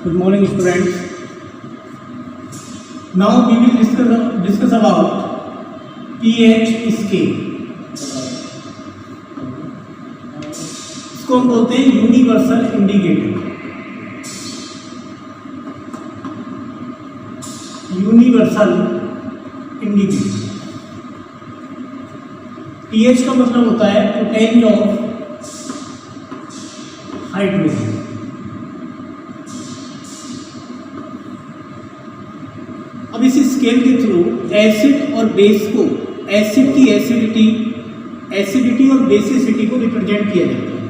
Good morning, students. Now we will discuss about pH scale. इसको हम बोलते हैं universal indicator. Universal indicator. pH का मतलब होता है पोटेंशियल ऑफ हाइड्रोजन. अब इस स्केल के थ्रू एसिड और बेस को, एसिड की एसिडिटी और बेसिसिटी को रिप्रेजेंट किया जाता है.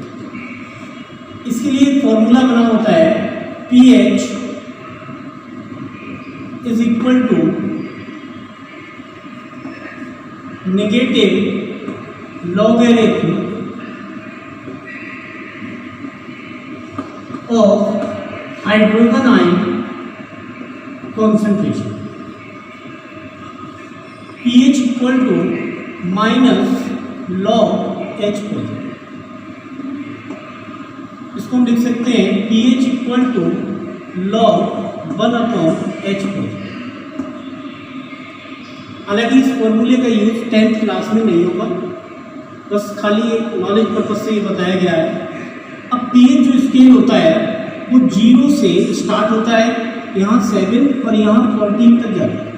इसके लिए एक फॉर्मूला बना होता है pH is equal to negative logarithm of hydrogen ion concentration. pH equal to minus log H positive. इसको हम लिख सकते हैं pH equal to log 1/H positive. हालांकि इस फॉर्मूले का यूज 10th क्लास में नहीं होगा, बस खाली एक नॉलेज पर्पज से ये बताया गया है. अब pH जो स्केल होता है वो 0 से स्टार्ट होता है, यहाँ 7 और यहाँ 14 तक जाता है.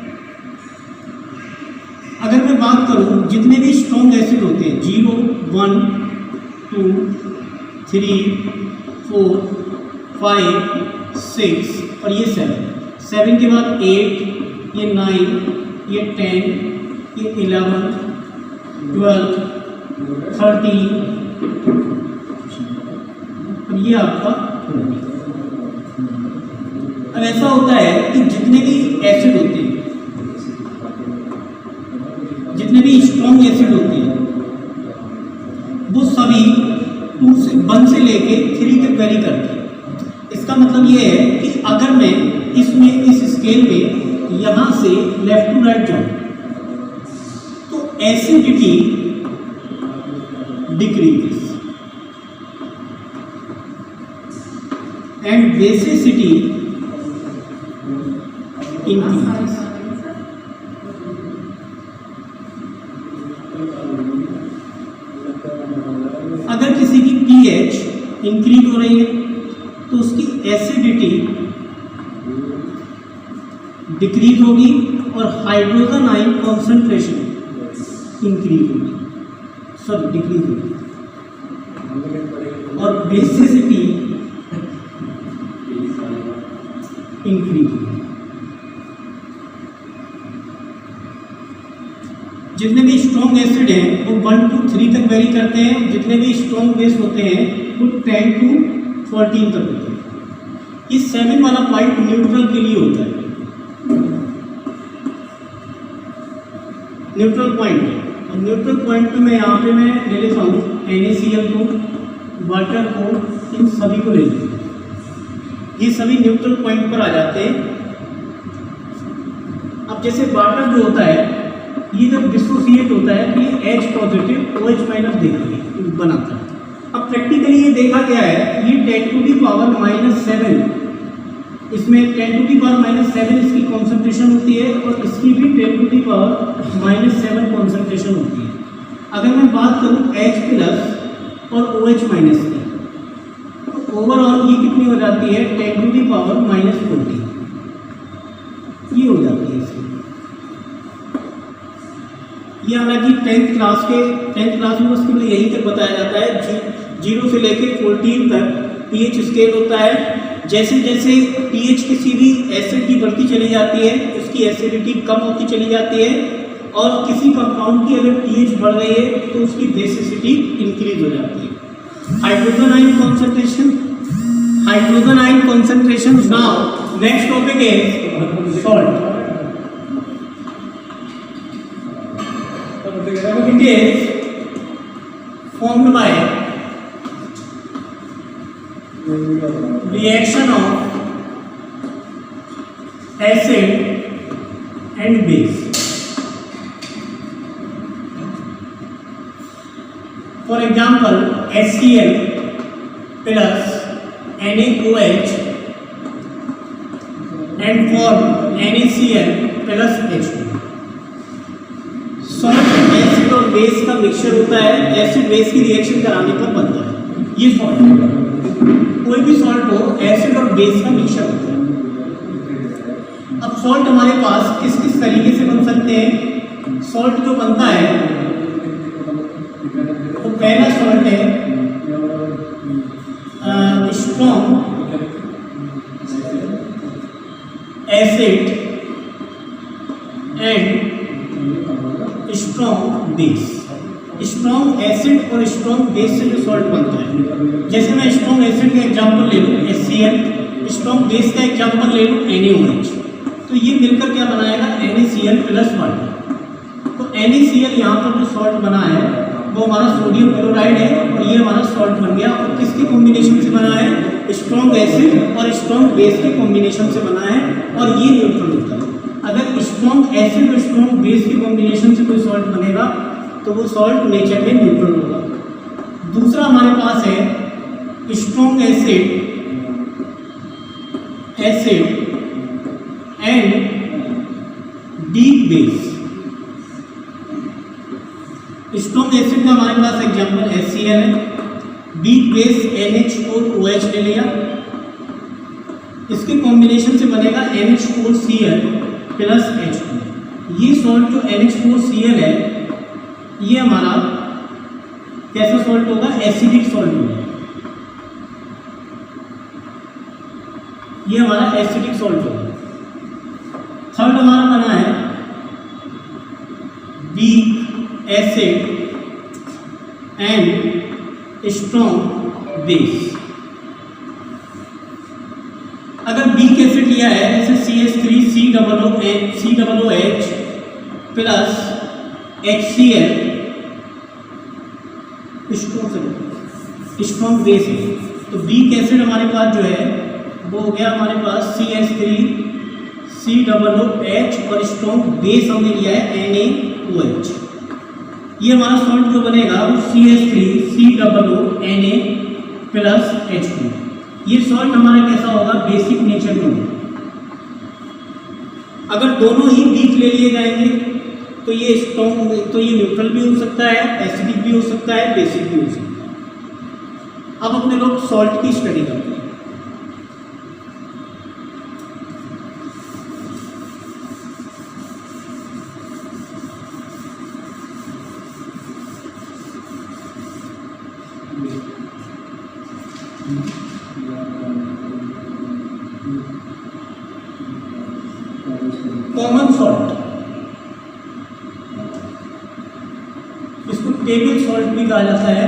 अगर मैं बात करूं जितने भी स्ट्रॉन्ग एसिड होते हैं 0, 1, 2, 3, 4, 5, 6 और ये 7 के बाद 8, ये 9, ये 10, ये 11, 12, 13 और ये आपका 20. अब ऐसा होता है कि जितने भी एसिड होते हैं, जितने भी स्ट्रॉन्ग एसिड होते हैं वो सभी 1 से लेके 3 तक वेरी करते हैं. इसका मतलब ये है कि अगर मैं इस स्केल में यहाँ से लेफ्ट टू राइट जाऊँ तो acidity decreases and basicity increases. अगर किसी की pH इंक्रीज हो रही है तो उसकी एसिडिटी डिक्रीज होगी और हाइड्रोजन आयन कॉन्सेंट्रेशन इंक्रीज होगी, सॉरी डिक्रीज होगी, और बेसिसिटी इंक्रीज होगी. जितने भी स्ट्रॉन्ग एसिड हैं वो 1 to 3 तक वेरी करते हैं. जितने भी स्ट्रॉन्ग बेस होते हैं वो 10 to 14 तक होते हैं. इस 7 वाला पॉइंट न्यूट्रल के लिए होता है. न्यूट्रल पॉइंट, और न्यूट्रल पॉइंट पे मैं यहाँ पे मैं ले लेता हूँ NaCl को, वाटर को, इन सभी को ले लेता हूँ. ये सभी न्यूट्रल पॉइंट पर आ जाते हैं. अब जैसे वाटर जो होता है ये जब डिसोसिएट होता है तो ये H पॉजिटिव OH माइनस बनाता है. अब प्रैक्टिकली ये देखा गया है, ये 10 to the power -7, इसमें 10 to the power -7 इसकी कॉन्सेंट्रेशन होती है और इसकी भी 10 to the power -7 कॉन्सेंट्रेशन होती है. अगर मैं बात करूँ H प्लस और OH माइनस की तो ओवरऑल ये कितनी हो जाती है 10 to the power -40. ये हो जाती है इसकी. ये हालांकि 10th क्लास में उसके लिए यही तक बताया जाता है. 0 से लेके 14 तक pH स्केल होता है. जैसे जैसे pH किसी भी एसिड की बढ़ती चली जाती है उसकी एसिडिटी कम होती चली जाती है, और किसी कंपाउंड की अगर pH बढ़ रही है तो उसकी बेसिसिटी इंक्रीज हो जाती है. Hydrogen ion concentration. Now next topic is salt. It is formed by reaction of acid and base. For example, HCl plus NaOH and form NaCl plus H2। Salt acid और base का mixture होता है, acid base की reaction कराने पर बनता है ये सॉल्ट। कोई भी सॉल्ट हो, एसिड और बेस का मिक्सचर होता है। अब सॉल्ट हमारे पास किस किस तरीके से बन सकते हैं? सॉल्ट जो बनता है तो पहला सॉल्ट है strong acid and strong base. Strong acid और स्ट्रॉन्ग बेस से जो सॉल्ट बनता है, जैसे मैं स्ट्रॉन्ग एसिड का एग्जांपल ले लूँ HCl, स्ट्रॉन्ग बेस का एग्जांपल ले लूँ NaOH, तो ये मिलकर क्या बनाएगा NaCl प्लस वाटर। तो NaCl यहाँ पर जो सॉल्ट बना है वो हमारा सोडियम क्लोराइड है और ये हमारा सॉल्ट बन गया। और किसके कॉम्बिनेशन से बना है? स्ट्रॉन्ग एसिड और स्ट्रॉन्ग बेस के कॉम्बिनेशन से बना है और ये न्यूट्रल होता है। अगर स्ट्रॉन्ग एसिड और स्ट्रॉन्ग बेस के कॉम्बिनेशन से कोई सॉल्ट बनेगा तो वो सॉल्ट नेचर में न्यूट्रल होगा। दूसरा हमारे पास है strong acid and weak base. Strong acid का हमारे पास एग्जांपल HCl है, वीक बेस NH4OH ले लिया, इसके कॉम्बिनेशन से बनेगा NH4Cl प्लस H2। ये सॉल्ट जो NH4Cl है ये हमारा कैसा सॉल्ट होगा? एसिडिक सॉल्ट होगा। ये हमारा एसिडिक सॉल्ट होगा। थर्ड हमारा बना है weak acid and strong base. अगर वीक एसिड लिया है जैसे CH3COOH plus HCl, strong base है, तो वीक एसिड हमारे पास जो है वो हो गया हमारे पास CH3COOH और स्ट्रॉन्ग बेस हमने लिया है NaOH। ये हमारा सॉल्ट जो बनेगा वो CH3COONA प्लस H2। ये सॉल्ट हमारा कैसा होगा? बेसिक नेचर में होगा। अगर दोनों ही वीक ले लिए जाएंगे तो ये स्ट्रॉन्ग, तो ये न्यूट्रल भी हो सकता है, एसिडिक भी हो सकता है, बेसिक भी हो सकता है। अब अपने लोग सॉल्ट की स्टडी करते हैं। कॉमन सॉल्ट, इसको टेबल सॉल्ट भी कहा जाता है।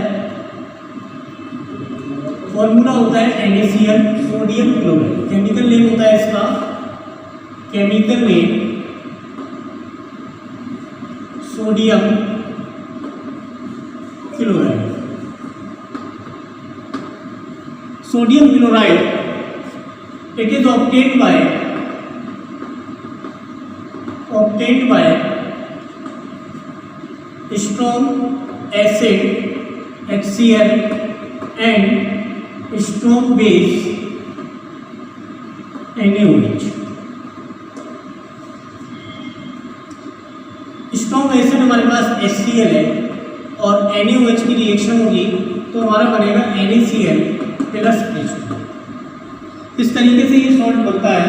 फॉर्मूला होता है NaCl, sodium chloride. Chemical name होता है इसका, chemical name sodium chloride. Sodium chloride it is obtained by strong acid HCl and strong base NaOH। Strong acid हमारे पास HCl है और NaOH की रिएक्शन होगी तो हमारा बनेगा NaCl प्लस H2। इस तरीके से ये सॉल्ट बनता है।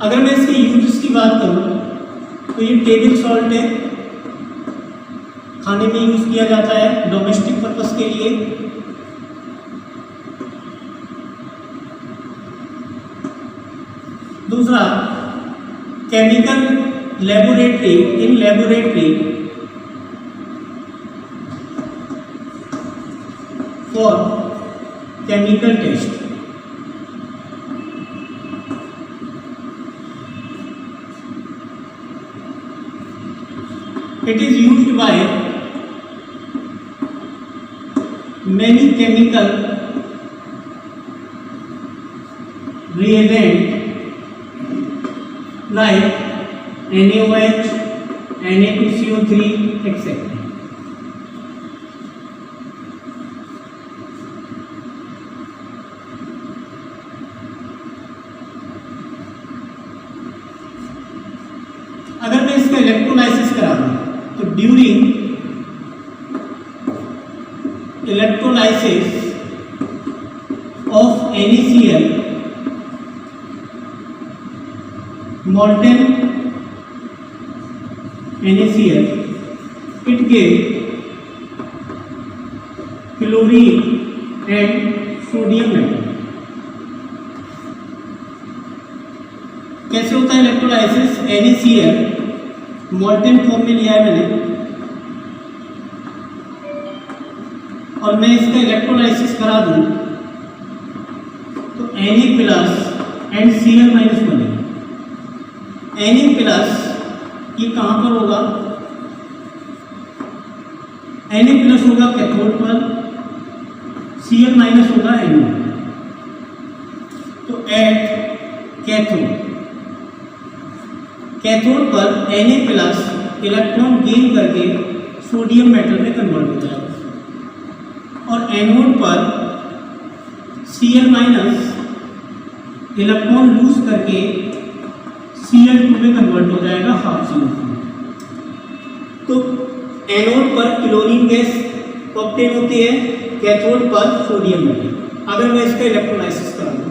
अगर मैं इसके यूजेस की बात करूं तो ये टेबल सॉल्ट है, खाने में यूज किया जाता है डोमेस्टिक पर्पस के लिए। दूसरा, chemical laboratory, in laboratory for chemical test. It is used by many chemical reagents like NaOH, Na2CO3, etc. अगर मैं इसका इलेक्ट्रोलाइसिस करा दूं तो during electrolysis of NaCl molten NaCl it gave chlorine and sodium metal। कैसे होता है electrolysis? NaCl molten form में लिया है मैंने और मैं इसका इलेक्ट्रोलाइसिस करा दूं Na plus and Cl minus बनेगा। Na प्लस ये कहाँ पर होगा? Na प्लस होगा कैथोड पर, Cl माइनस होगा एनोड। तो एट कैथोड पर Na प्लस इलेक्ट्रॉन गेन करके सोडियम मेटल में कन्वर्ट हो जाएगा और एनोड पर Cl माइनस इलेक्ट्रॉन लूज करके Cl2 में कन्वर्ट हो जाएगा हाफ Cl2। तो एनोड पर क्लोरीन गैस ऑब्टेन होती है, कैथोड पर सोडियम मेटल। अगर मैं इसका इलेक्ट्रोलाइसिस करा दूं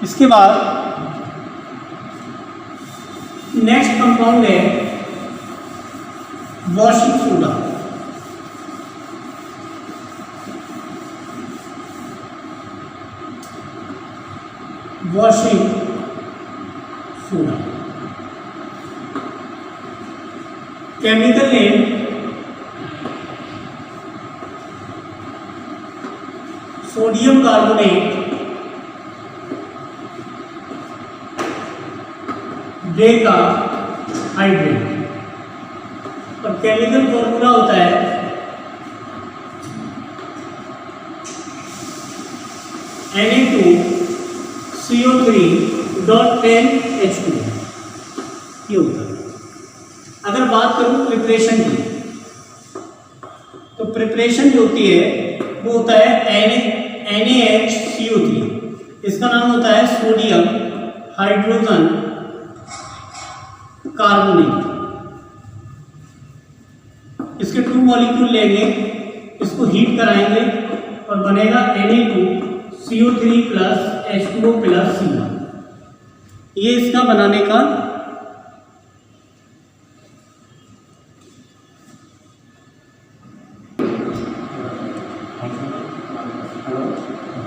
इसके बाद नेक्स्ट कंपाउंड है washing soda. Washing soda chemical name sodium carbonate Deka hydrate और केमिकल फॉर्मूला होता है Na2CO3.10H2 ये होता है। अगर बात करूं प्रिपरेशन की तो प्रिपरेशन जो होती है वो होता है NaHCO3। इसका नाम होता है सोडियम हाइड्रोजन कार्बोनेट। इसके 2 मॉलिक्यूल लेंगे, इसको हीट कराएंगे और बनेगा Na2CO3 plus H2O plus C1। ये इसका बनाने का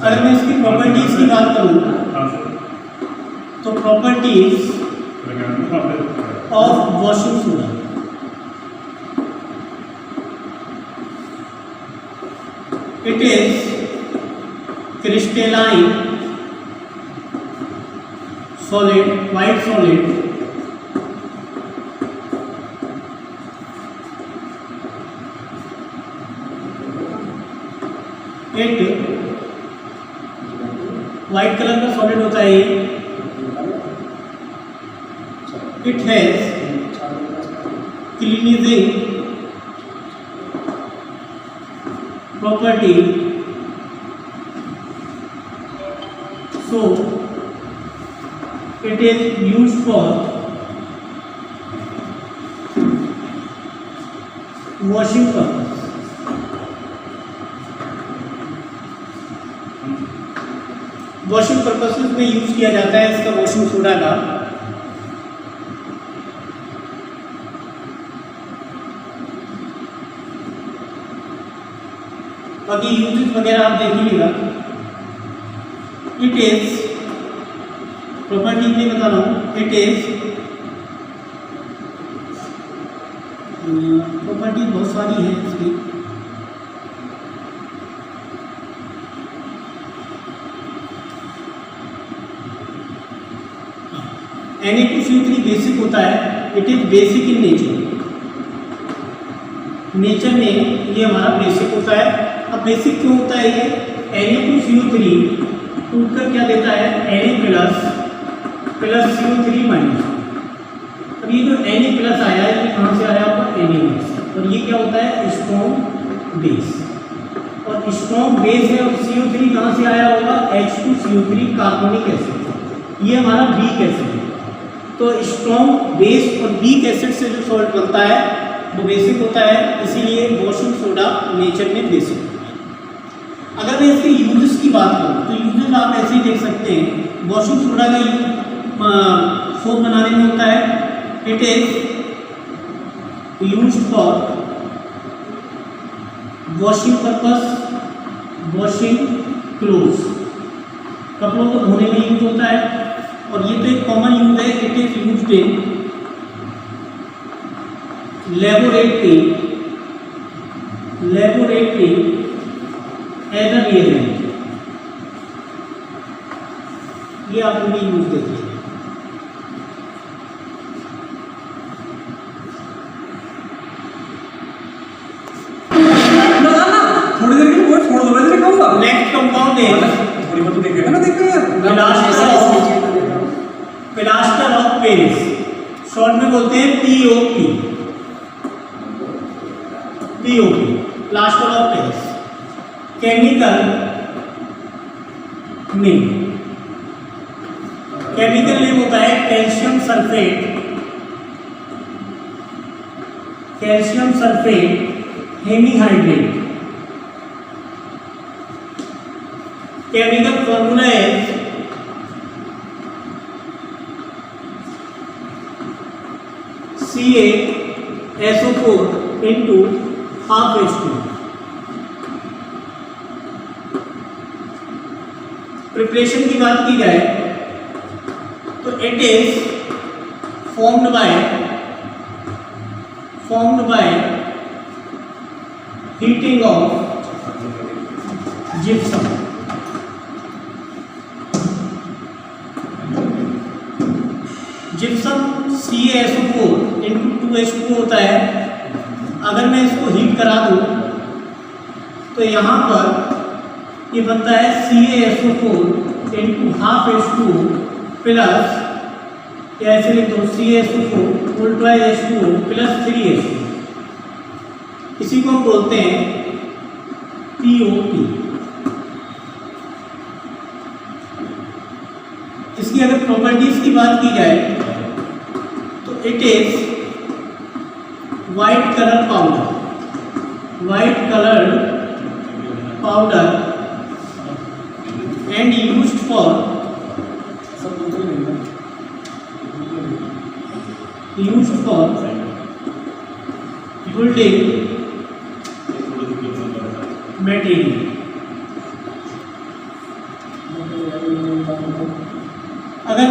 अगर मैं इसकी प्रॉपर्टीज की बात करूं तो properties of washing soda it is crystalline solid, white solid, एक वाइट कलर का सॉलिड होता है ये। It has cleansing property, so it is used for washing purpose। Washing purposes में यूज किया जाता है इसका वॉशिंग सोडा का। बाकी यूजेस वगैरह आप देख लीजिएगा। इट इज प्रॉपर्टी में बता रहा हूँ, इट इज प्रॉपर्टी बहुत सारी है इसकी। Na2CO3 बेसिक होता है, it is basic in nature. Nature में ये हमारा बेसिक होता है। अब बेसिक क्यों होता है ये? Na2CO3 टूटकर क्या देता है? Na plus CO3 minus. अब ये जो Na प्लस आया है ये कहाँ से आया होगा? Na minus. और ये क्या होता है? Strong base. और स्ट्रॉन्ग बेस है और CO3 कहाँ से आया होगा, H2CO3 कार्बोनिक एसिड, ये हमारा वीक एसिड है। तो स्ट्रॉन्ग बेस और वीक एसिड से जो सॉल्ट बनता है वो बेसिक होता है, इसीलिए वॉशिंग सोडा नेचर में बेसिक होता है। अगर मैं इसके यूजेस की बात करूँ तो यूजेस आप ऐसे ही देख सकते हैं। वॉशिंग सोडा का यूज सोप बनाने में होता है। It is used for washing purpose, washing clothes, कपड़ों को धोने में यूज होता है। और ये तो एक कॉमन यूज है। It is used in laboratory as a reagent, ये आप भी यूज देखिए। थोड़ी देर के लिए छोड़ दो, मैं दिखाऊंगा। नेक्स्ट कंपाउंड है थोड़ी बहुत देखेगा ना, देखो यार प्लास्टर ऑफ पेरिस, शॉर्ट में बोलते हैं POP, plaster of Paris. Chemical name होता है calcium sulphate hemihydrate. Chemical formula है CaSO4 into half H2। Preparation की बात की जाए तो it is formed by heating of gypsum। Gypsum CaSO4 into 2H2 होता है। अगर मैं इसको हीट करा दूं तो यहाँ पर ये बनता है CaSO4 into half H2 plus, या ऐसे लिख दो CaSO4 whole bye H2O plus 3H2, इसी को हम बोलते हैं POP। इसकी अगर प्रॉपर्टीज की बात की जाए तो it is white colour powder and used for building material. अगर